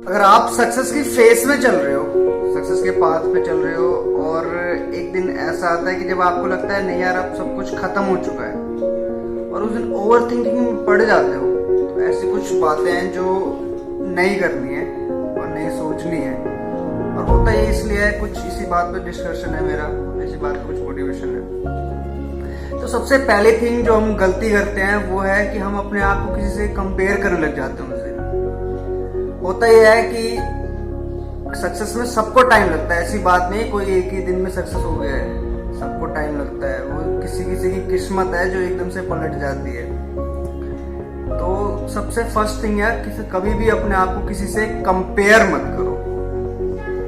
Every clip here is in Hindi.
अगर आप सक्सेस की फेस में चल रहे हो, सक्सेस के पाथ पे चल रहे हो और एक दिन ऐसा आता है कि जब आपको लगता है नहीं यार अब सब कुछ खत्म हो चुका है और उस दिन ओवर थिंकिंग में पड़ जाते हो, तो ऐसी कुछ बातें हैं जो नहीं करनी है और नहीं सोचनी है। और होता ही इसलिए है, कुछ इसी बात पे डिस्कशन है मेरा, इसी बात पे कुछ मोटिवेशन है। तो सबसे पहली थिंग जो हम गलती करते हैं वो है कि हम अपने आप को किसी से कंपेयर करने लग जाते हैं उनसे। होता यह है कि सक्सेस में सबको टाइम लगता है, ऐसी बात नहीं कोई एक ही दिन में सक्सेस हो गया है, सबको टाइम लगता है। वो किसी किसी की किस्मत है जो एकदम से पलट जाती है। तो सबसे फर्स्ट थिंग है कि कभी भी अपने आप को किसी से कंपेयर मत करो,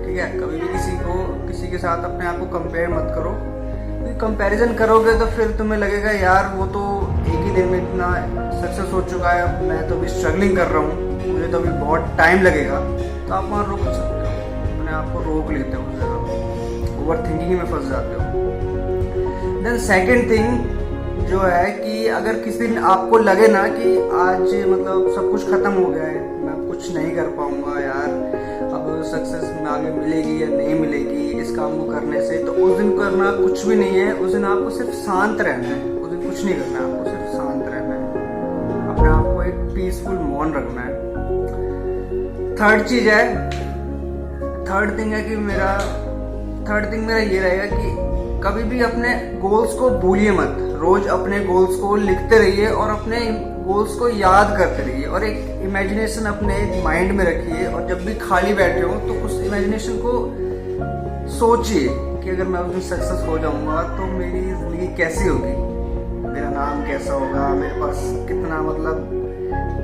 ठीक है। कभी भी किसी के साथ अपने आप को कंपेयर मत करो, क्योंकि कंपैरिजन करोगे तो फिर तुम्हें लगेगा यार वो तो एक ही दिन में इतना सक्सेस हो चुका है, मैं तो अभी स्ट्रगलिंग कर रहा हूँ, मुझे तो अभी बहुत टाइम लगेगा। तो आप वहाँ रोक सकते हो, अपने आप को रोक लेते हो, उस जगह ओवर थिंकिंग में फंस जाते हो। देन सेकेंड थिंग जो है कि अगर किसी दिन आपको लगे ना कि आज मतलब सब कुछ खत्म हो गया है, मैं कुछ नहीं कर पाऊंगा यार, अब सक्सेस में आगे मिलेगी या नहीं मिलेगी इस काम को करने से, तो उस दिन करना कुछ भी नहीं है। उस दिन आपको सिर्फ शांत रहना है, उस दिन कुछ नहीं करना है, आपको सिर्फ शांत रहना है, अपने आप को एक पीसफुल मौन रखना है। थर्ड थिंग मेरा ये रहेगा कि कभी भी अपने गोल्स को भूलिए मत। रोज अपने गोल्स को लिखते रहिए और अपने गोल्स को याद करते रहिए और एक इमेजिनेशन अपने माइंड में रखिए। और जब भी खाली बैठे हो तो उस इमेजिनेशन को सोचिए कि अगर मैं उस दिन सक्सेस हो जाऊंगा तो मेरी जिंदगी कैसी होगी, मेरा नाम कैसा होगा, मेरे पास कितना मतलब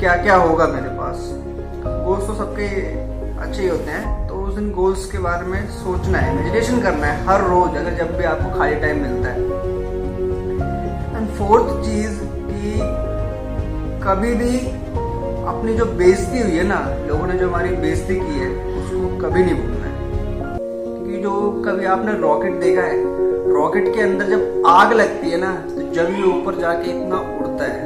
क्या क्या होगा मेरे पास। गोल्स तो सबके अच्छे ही होते हैं, तो उस दिन गोल्स के बारे में सोचना है, मेडिटेशन करना है हर रोज, अगर जब भी आपको खाली टाइम मिलता है। एंड फोर्थ चीज कि कभी भी अपनी जो बेइज्जती हुई है ना, लोगों ने जो हमारी बेइज्जती की है उसको कभी नहीं भूलना है। क्योंकि जो कभी आपने रॉकेट देखा है, रॉकेट के अंदर जब आग लगती है ना तो जल्दी ऊपर जाके इतना उड़ता है।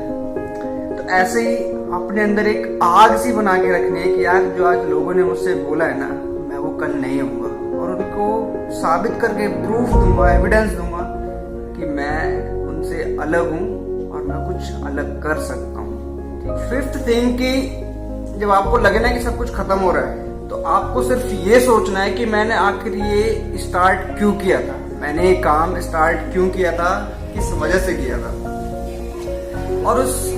तो ऐसे ही अपने अंदर एक आग सी बना के रखनी है कि यार जो आज लोगों ने मुझसे बोला है ना, मैं वो कल नहीं होऊंगा, और उनको साबित करके प्रूफ दूंगा, एविडेंस दूंगा कि मैं उनसे अलग हूँ और मैं कुछ अलग कर सकता हूँ। फिफ्थ थिंग कि जब आपको लगे ना कि सब कुछ खत्म हो रहा है, तो आपको सिर्फ ये सोचना है कि मैंने आखिर ये स्टार्ट क्यों किया था, मैंने ये काम स्टार्ट क्यों किया था, किस वजह से किया था, और उस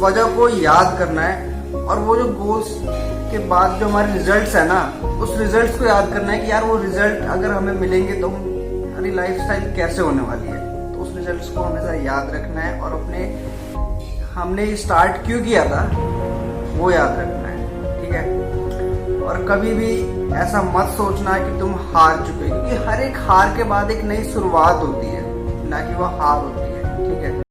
वजह को याद करना है। और वो जो गोल्स के बाद जो हमारे रिजल्ट्स है ना, उस रिजल्ट्स को याद करना है कि यार वो रिजल्ट अगर हमें मिलेंगे तो हमारी लाइफ स्टाइल कैसे होने वाली है। तो उस रिजल्ट्स को हमेशा याद रखना है और अपने हमने स्टार्ट क्यों किया था वो याद रखना है, ठीक है। और कभी भी ऐसा मत सोचना कि तुम हार चुके, क्योंकि हर एक हार के बाद एक नई शुरुआत होती है, ना कि वो हार होती है, ठीक है।